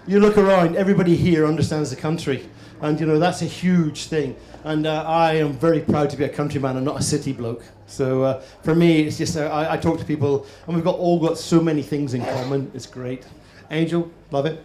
you look around, everybody here understands the country. And, that's a huge thing. And I am very proud to be a countryman and not a city bloke. So for me, it's just, I talk to people, and we've all got so many things in common. It's great. Angel, love it?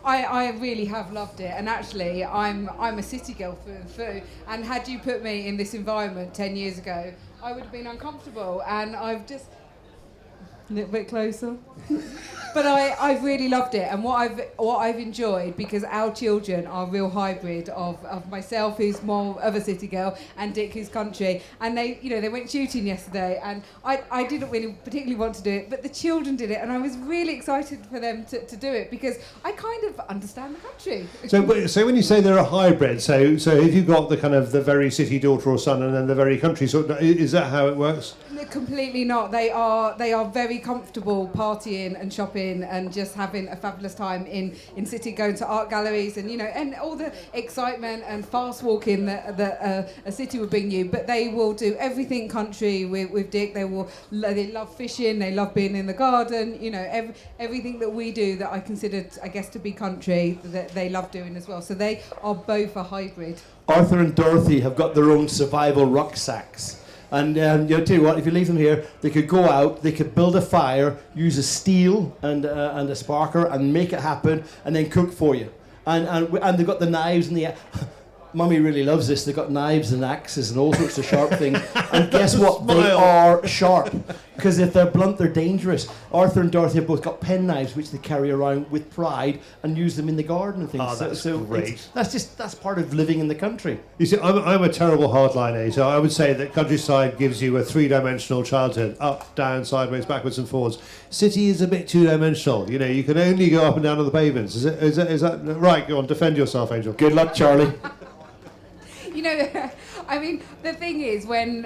I really have loved it, and actually I'm a city girl through and through, and had you put me in this environment 10 years ago, I would have been uncomfortable, and I've just... A little bit closer. But I've really loved it, and what I've enjoyed, because our children are a real hybrid of myself, who's more of a city girl, and Dick, who's country, and they went shooting yesterday, and I didn't really particularly want to do it, but the children did it, and I was really excited for them to do it, because I kind of understand the country. So when you say they're a hybrid, so if you've got the kind of the very city daughter or son, and then the very country sort of, is that how it works? Completely not. They are very comfortable partying and shopping and just having a fabulous time in city, going to art galleries and and all the excitement and fast walking that a city would bring you. But they will do everything country with Dick. They love fishing. They love being in the garden. Everything that we do that I consider, I guess, to be country, that they love doing as well. So they are both a hybrid. Arthur and Dorothy have got their own survival rucksacks. And tell you what, if you leave them here, they could go out, they could build a fire, use a steel and a sparker and make it happen, and then cook for you. And they've got the knives and the... Mummy really loves this. They've got knives and axes and all sorts of sharp things. And guess what? They are sharp. Because if they're blunt, they're dangerous. Arthur and Dorothy have both got pen knives, which they carry around with pride and use them in the garden and things. Oh, that's great. That's part of living in the country. You see, I'm a terrible hardliner, so I would say that countryside gives you a three-dimensional childhood, up, down, sideways, backwards and forwards. City is a bit two-dimensional. You can only go up and down on the pavements. Is that right? Go on, defend yourself, Angel. Good luck, Charlie. I mean, the thing is, when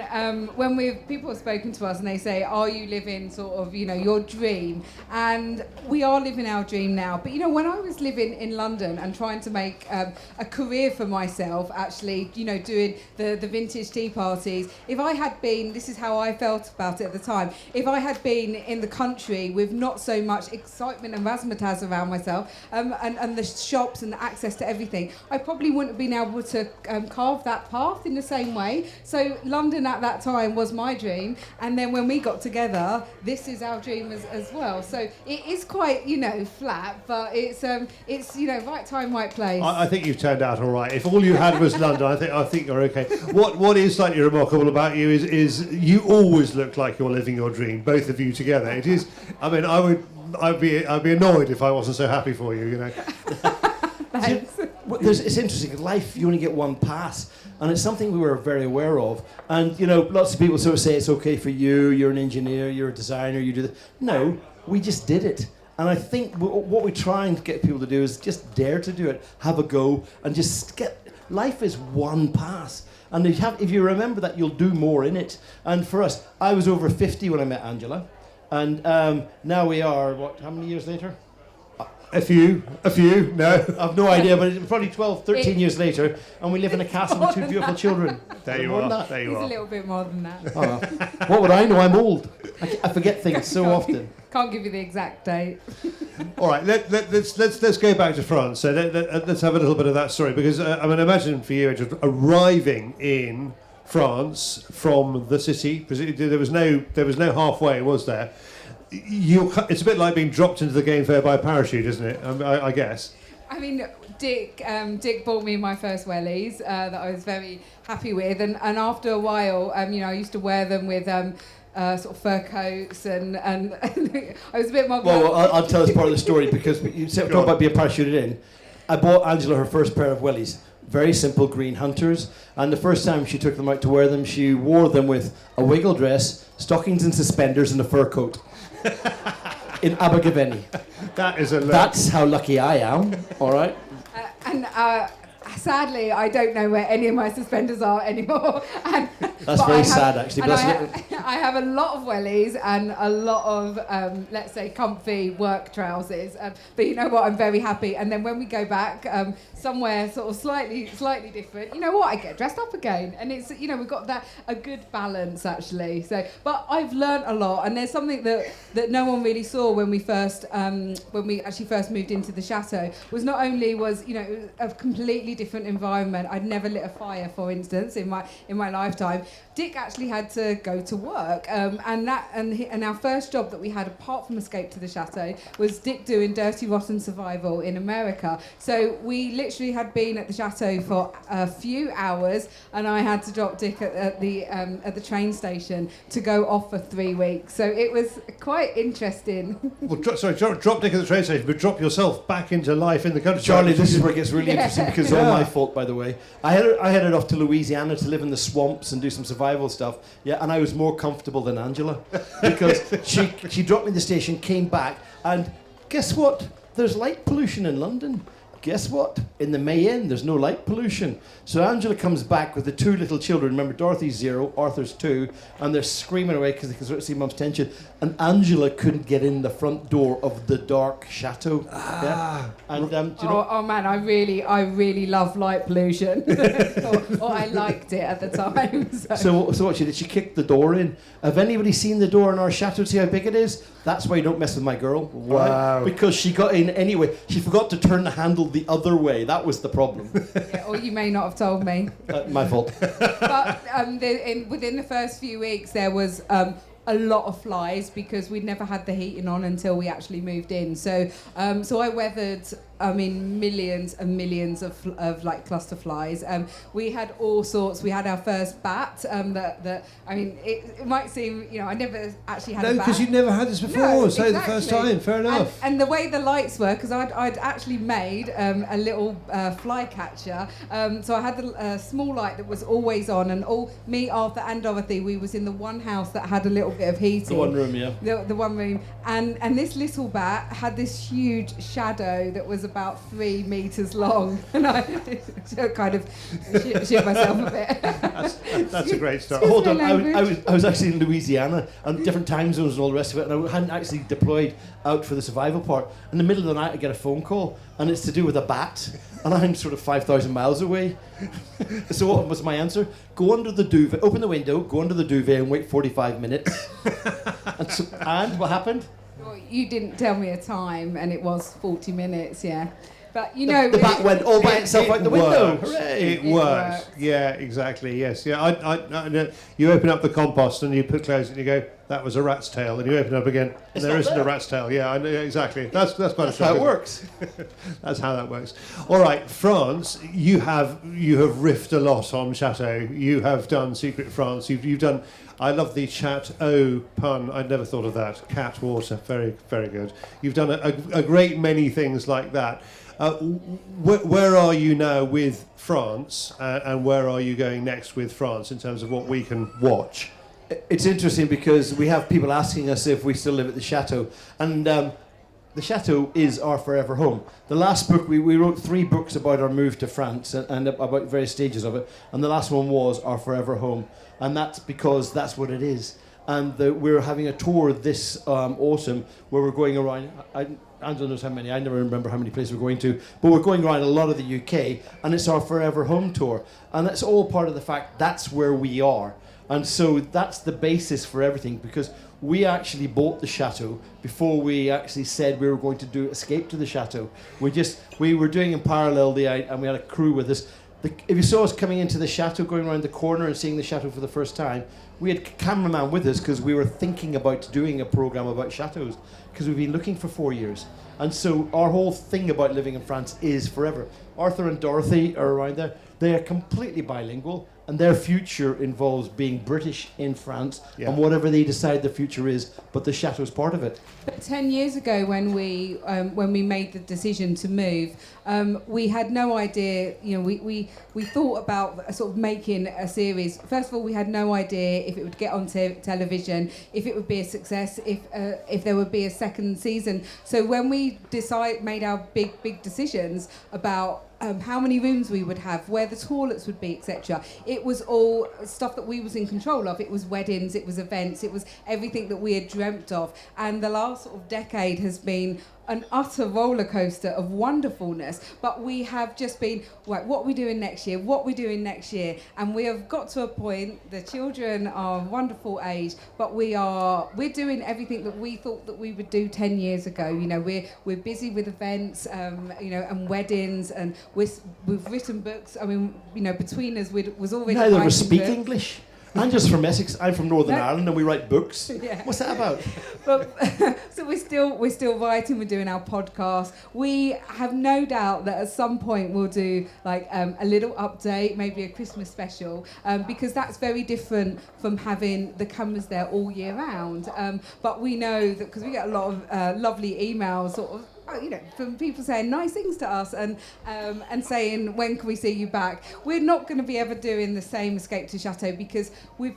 people have spoken to us and they say, "Are you living sort of, your dream?" And we are living our dream now. But when I was living in London and trying to make a career for myself, actually, doing the vintage tea parties, if I had been, this is how I felt about it at the time. If I had been in the country with not so much excitement and razzmatazz around myself, and the shops and the access to everything, I probably wouldn't have been able to carve that path in the same way. So London at that time was my dream, and then when we got together, this is our dream as well. So it is quite flat, but it's right time, right place. I think you've turned out all right. If all you had was London, I think you're okay. What is slightly remarkable about you is you always look like you're living your dream, both of you together. It is. I mean, I'd be annoyed if I wasn't so happy for you. Thanks. It's interesting. Life, you only get one pass, and it's something we were very aware of. And lots of people sort of say it's okay for you. You're an engineer. You're a designer. You do this. No, we just did it. And I think what we try and get people to do is just dare to do it, have a go, and just get. Life is one pass, and if you remember that, you'll do more in it. And for us, I was over 50 when I met Angela, and now we are how many years later? A few, no. I've no idea, but it's probably 12, 13 years later, and we live in a castle with two beautiful children. There you are. It's a little bit more than that. Oh, what would I know? I'm old. I forget things so often. Can't give you the exact date. All right, let's go back to France. So let's have a little bit of that story, because imagine for you just arriving in France from the city. There was no halfway, was there? It's a bit like being dropped into the game fair by parachute, isn't it? I guess. I mean, Dick bought me my first wellies that I was very happy with, and after a while, I used to wear them with sort of fur coats, and I was a bit more... Well, I'll tell us part of the story, because you talk about being parachuted in. I bought Angela her first pair of wellies. Very simple green hunters, and the first time she took them out to wear them, she wore them with a wiggle dress, stockings and suspenders, and a fur coat. In Abergavenny. That's how lucky I am. All right. And sadly, I don't know where any of my suspenders are anymore. And That's very sad, actually. And But I have a lot of wellies and a lot of, let's say, comfy work trousers. But you know what? I'm very happy. And then when we go back somewhere sort of slightly different, you know what? I get dressed up again. And it's, you know, we've got a good balance, actually. So, but I've learnt a lot. And there's something that no one really saw when we actually first moved into the chateau, was not only was, you know, it was a completely different environment. I'd never lit a fire, for instance, in my lifetime. Dick actually had to go to work, and our first job that we had, apart from Escape to the Chateau, was Dick doing Dirty Rotten Survival in America. So we literally had been at the chateau for a few hours, and I had to drop Dick at the train station to go off for 3 weeks. So it was quite interesting. Well, drop Dick at the train station, but drop yourself back into life in the country. Charlie, this is where it gets really interesting, because it's all my fault, by the way. I headed off to Louisiana to live in the swamps and do some survival stuff. Yeah, and I was more comfortable than Angela, because she dropped me in the station, came back, and guess what? There's light pollution in London. Guess what? In the Mayenne, there's no light pollution. So Angela comes back with the two little children. Remember, Dorothy's 0, Arthur's 2, and they're screaming away because they can sort of see Mum's tension. And Angela couldn't get in the front door of the dark chateau. Yeah? And do you know? Oh man, I really love light pollution. or I liked it at the time. So what she did? She kicked the door in. Have anybody seen the door in our chateau? See how big it is? That's why you don't mess with my girl. Wow. Right? Because she got in anyway. She forgot to turn the handle the other way. That was the problem. Yeah, or you may not have told me. My fault. But within the first few weeks, there was a lot of flies, because we'd never had the heating on until we actually moved in. So I weathered, millions and millions of like cluster flies. We had all sorts. We had our first bat. It might seem, you know, I never actually had a bat. No, because you'd never had this before. No, so exactly. The first time, fair enough. And the way the lights were, because I'd actually made a little fly catcher. So I had a small light that was always on, and me, Arthur, and Dorothy, we was in the one house that had a little bit of heating. The one room, yeah. The one room, and this little bat had this huge shadow that was about 3 meters long, and I kind of shit myself a bit. That's a great start. Hold on, I was actually in Louisiana, and different time zones and all the rest of it, and I hadn't actually deployed out for the survival part. In the middle of the night, I get a phone call, and it's to do with a bat, and I'm sort of 5,000 miles away. So what was my answer? Go under the duvet, open the window, go under the duvet, and wait 45 minutes. And what happened? Well, you didn't tell me a time, and it was 40 minutes, yeah. But you know, the bat went all by itself out the window. Hooray! It works. Yeah, exactly. Yes. Yeah. I you open up the compost and you put close it and you go, that was a rat's tail, and you open it up again and there isn't a rat's tail. Yeah, I know, exactly. That's quite how it works. That's how that works. All right, France. You have riffed a lot on Chateau. You have done Secret France. You've done. I love the Chateau pun. I'd never thought of that. Cat water. Very, very good. You've done a great many things like that. Where are you now with France, and where are you going next with France in terms of what we can watch? It's interesting because we have people asking us if we still live at the Chateau, and the Chateau is our forever home. The last book, we wrote 3 books about our move to France and about various stages of it, and the last one was our forever home, and that's because that's what it is. And we're having a tour this autumn where we're going around. Angela knows how many. I never remember how many places we're going to. But we're going around a lot of the UK, and it's our forever home tour. And that's all part of the fact that's where we are. And so that's the basis for everything, because we actually bought the Chateau before we actually said we were going to do Escape to the Chateau. We were doing in parallel, and we had a crew with us. If you saw us coming into the Chateau, going around the corner and seeing the Chateau for the first time, we had a cameraman with us because we were thinking about doing a program about chateaus, because we've been looking for 4 years. And so our whole thing about living in France is forever. Arthur and Dorothy are around there. They are completely bilingual, and their future involves being British in France, and whatever they decide the future is, but the Chateau's part of it. But 10 years ago, when we made the decision to move, we had no idea. You know, we thought about sort of making a series. First of all, we had no idea if it would get on television, if it would be a success, if there would be a second season. So when we made our big decisions about how many rooms we would have, where the toilets would be, etc. It was all stuff that we was in control of. It was weddings, it was events, it was everything that we had dreamt of. And the last sort of decade has been an utter roller coaster of wonderfulness, but we have just been, right, what are we doing next year? What are we doing next year? And we have got to a point, the children are a wonderful age, but we're doing everything that we thought that we would do 10 years ago. You know, we're busy with events, you know, and weddings, and we've written books. I mean, you know, between us, was already Neither of writing us speak books. English. I'm just from Essex. I'm from Northern No. Ireland, and we write books. Yeah. What's that about? But so we're still writing. We're doing our podcast. We have no doubt that at some point we'll do like a little update, maybe a Christmas special, because that's very different from having the cameras there all year round. But we know that because we get a lot of lovely emails, sort of. You know, from people saying nice things to us and saying, when can we see you back? We're not going to be ever doing the same Escape to Chateau because we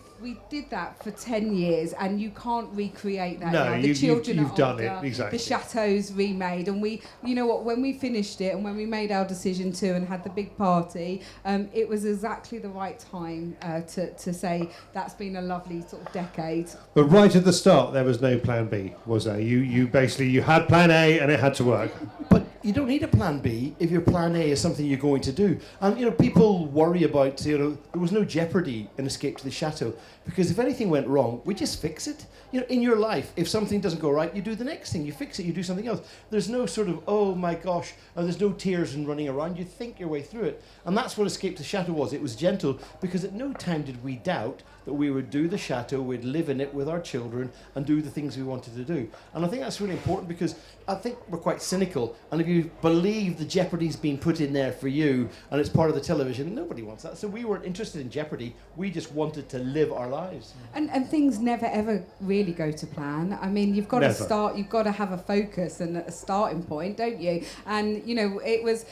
did that for 10 years and you can't recreate that now. The children you've are done older, it, exactly. The Chateau's remade, and we, you know what, when we finished it and when we made our decision to and had the big party, it was exactly the right time to say that's been a lovely sort of decade. But right at the start, there was no plan B, was there? You basically, you had plan A and it had to work. But you don't need a plan B if your plan A is something you're going to do. And, you know, people worry about, you know, there was no jeopardy in Escape to the Chateau because if anything went wrong, we just fix it. You know, in your life, if something doesn't go right, you do the next thing. You fix it, you do something else. There's no sort of, oh my gosh, and there's no tears and running around. You think your way through it. And that's what Escape to the Chateau was. It was gentle because at no time did we doubt that we would do the chateau, we'd live in it with our children and do the things we wanted to do. And I think that's really important because I think we're quite cynical. And if you believe the jeopardy's been put in there for you and it's part of the television, nobody wants that. So we weren't interested in jeopardy. We just wanted to live our lives. And things never ever really go to plan. I mean, you've got to start, you've got to have a focus and a starting point, don't you? And, you know, it was...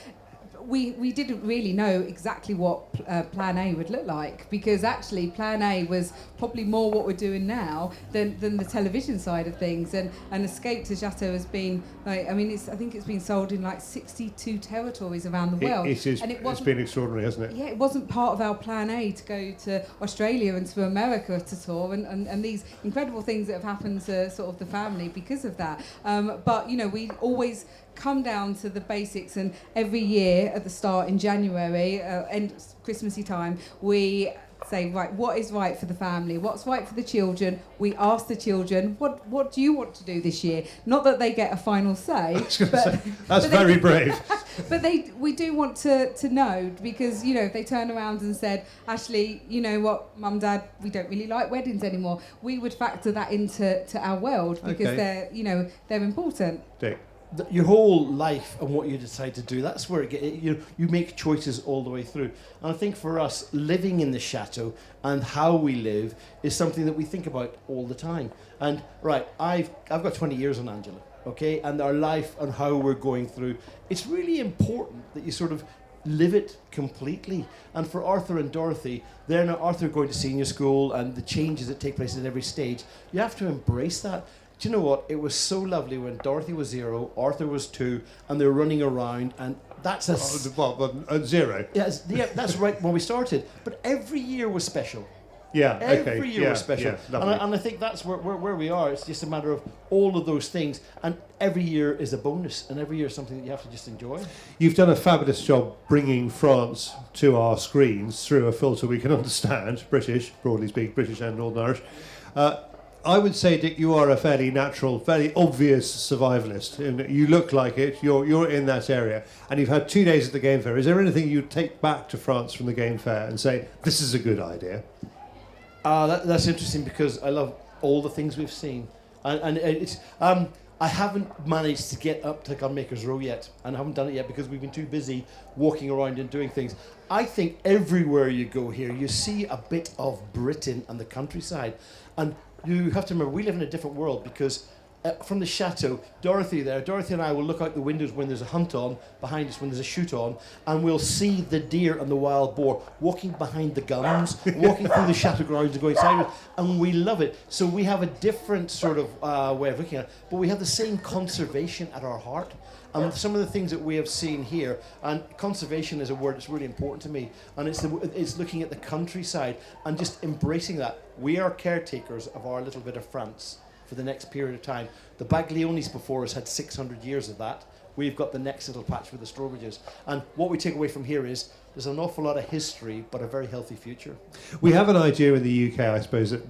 We didn't really know exactly what Plan A would look like because actually Plan A was probably more what we're doing now than the television side of things. And Escape to Chateau has been, like, I mean, I think it's been sold in like 62 territories around the world. It's been extraordinary, hasn't it? Yeah, it wasn't part of our Plan A to go to Australia and to America to tour and these incredible things that have happened to sort of the family because of that. But, you know, we always come down to the basics, and every year at the start in January, end Christmassy time, we say, right, what is right for the family? What's right for the children? We ask the children, what do you want to do this year? Not that they get a final say. That's very brave. But we do want to know because, you know, if they turn around and said, actually, you know what, Mum, Dad, we don't really like weddings anymore, we would factor that into our world because they're important. Dick. Your whole life and what you decide to do, that's where you make choices all the way through. And I think for us, living in the chateau and how we live is something that we think about all the time. And right, I've got 20 years on Angela, okay, and our life and how we're going through. It's really important that you sort of live it completely. And for Arthur and Dorothy, they're now Arthur going to senior school and the changes that take place at every stage. You have to embrace that. Do you know what? It was so lovely when Dorothy was 0, Arthur was 2, and they were running around, and that's a... 0? Yeah, that's right when we started. But every year was special. Yeah, Every year was special. Yeah, and I think that's where we are. It's just a matter of all of those things. And every year is a bonus, and every year is something that you have to just enjoy. You've done a fabulous job bringing France to our screens through a filter we can understand, British, broadly speaking, British and Northern Irish. I would say, Dick, you are a fairly natural, fairly obvious survivalist. You look like it. You're in that area, and you've had 2 days at the game fair. Is there anything you'd take back to France from the game fair and say this is a good idea? That's interesting because I love all the things we've seen, and it's. I haven't managed to get up to Gunmakers Row yet, and I haven't done it yet because we've been too busy walking around and doing things. I think everywhere you go here, you see a bit of Britain and the countryside, and you have to remember we live in a different world because from the chateau, Dorothy and I will look out the windows when there's a hunt on, behind us when there's a shoot on, and we'll see the deer and the wild boar walking behind the guns, walking through the chateau grounds and going sideways, and we love it. So we have a different sort of way of looking at it, but we have the same conservation at our heart. And some of the things that we have seen here, and conservation is a word that's really important to me, and it's looking at the countryside and just embracing that. We are caretakers of our little bit of France for the next period of time. The Baglioni's before us had 600 years of that. We've got the next little patch with the Strawbridges. And what we take away from here is there's an awful lot of history, but a very healthy future. We have an idea in the UK, I suppose, that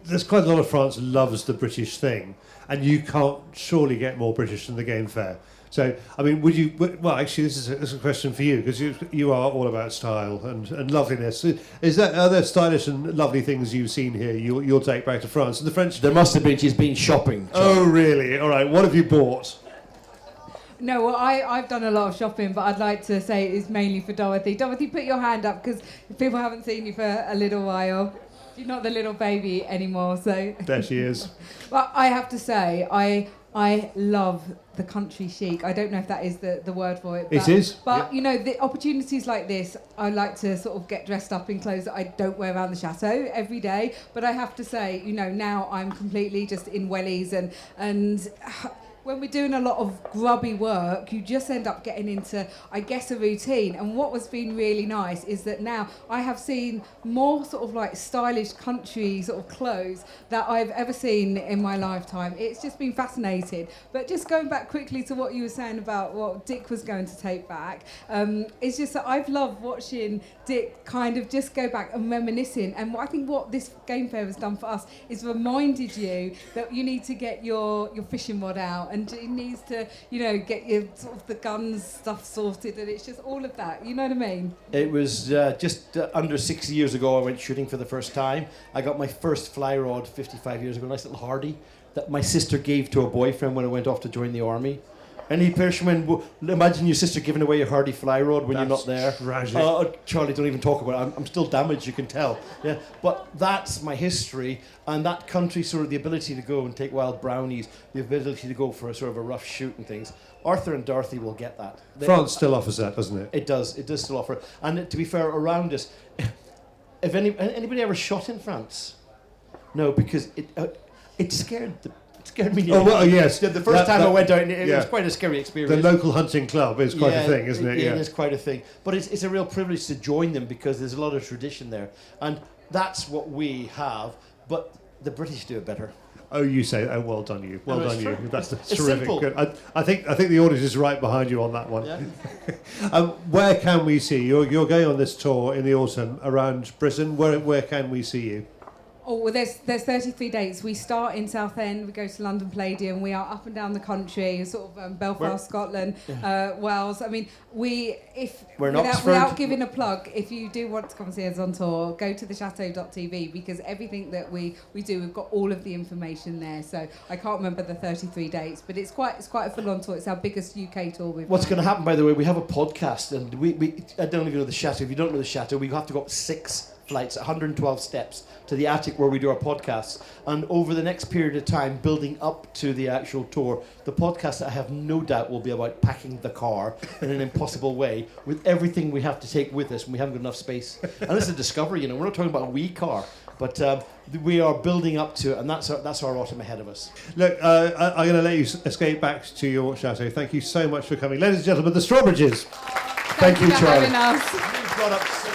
there's quite a lot of France loves the British thing, and you can't surely get more British than the game fair. So, I mean, would you... Well, actually, this is a question for you, because you are all about style and loveliness. Are there stylish and lovely things you've seen here you'll take back to France? And the French... There must have been. She's been shopping. Oh, really? All right. What have you bought? No, well, I've done a lot of shopping, but I'd like to say it's mainly for Dorothy. Dorothy, put your hand up, because people haven't seen you for a little while. You're not the little baby anymore, so... There she is. Well, I have to say, I love the country chic. I don't know if that is the word for it. It is. But, yep. you know, the opportunities like this, I like to sort of get dressed up in clothes that I don't wear around the chateau every day. But I have to say, you know, now I'm completely just in wellies and when we're doing a lot of grubby work, you just end up getting into, I guess, a routine. And what has been really nice is that now I have seen more sort of like stylish country sort of clothes that I've ever seen in my lifetime. It's just been fascinating. But just going back quickly to what you were saying about what Dick was going to take back, it's just that I've loved watching Dick kind of just go back and reminiscing. And I think what this game fair has done for us is reminded you that you need to get your fishing rod out, and it needs to, you know, get your sort of the guns stuff sorted, and it's just all of that. You know what I mean? It was just under 6 years ago I went shooting for the first time. I got my first fly rod 55 years ago, a nice little Hardy that my sister gave to a boyfriend when I went off to join the army. Any fisherman, imagine your sister giving away a Hardy fly rod when you're not there. Tragic. Charlie, don't even talk about it. I'm still damaged, you can tell. Yeah, but that's my history, and that country sort of the ability to go and take wild brownies, the ability to go for a sort of a rough shoot and things. Arthur and Dorothy will get that. France still offers that, doesn't it? It does still offer it. And to be fair, around us, if anybody ever shot in France? No, because it scared me. Oh, well, yes. The first time I went out, it was quite a scary experience. The local hunting club is quite a thing, isn't it? Yeah, it is quite a thing. But it's a real privilege to join them because there's a lot of tradition there. And that's what we have, but the British do it better. Oh, you say, oh, well done you. Well done you. That's terrific. Simple. Good. I think the audience is right behind you on that one. Yeah. Where can we see you? You're going on this tour in the autumn around Britain. Where can we see you? Oh, well, there's 33 dates. We start in Southend, we go to London Palladium, we are up and down the country, sort of Belfast, Scotland, Wales. I mean, without giving a plug, if you do want to come and see us on tour, go to thechateau.tv, because everything that we do, we've got all of the information there. So I can't remember the 33 dates, but it's quite a full-on tour. It's our biggest UK tour we've What's done. going to happen, by the way, we have a podcast, and we I don't even know the Chateau. If you don't know the Chateau, we have to go up 6 flights, 112 steps to the attic where we do our podcasts. And over the next period of time, building up to the actual tour, the podcast, I have no doubt, will be about packing the car in an impossible way with everything we have to take with us, and we haven't got enough space. And it's a discovery, you know. We're not talking about a wee car, but we are building up to it, and that's our autumn ahead of us. Look, I'm going to let you escape back to your chateau. Thank you so much for coming. Ladies and gentlemen, the Strawbridges. Thank you, Charlie. for having us. You've got up so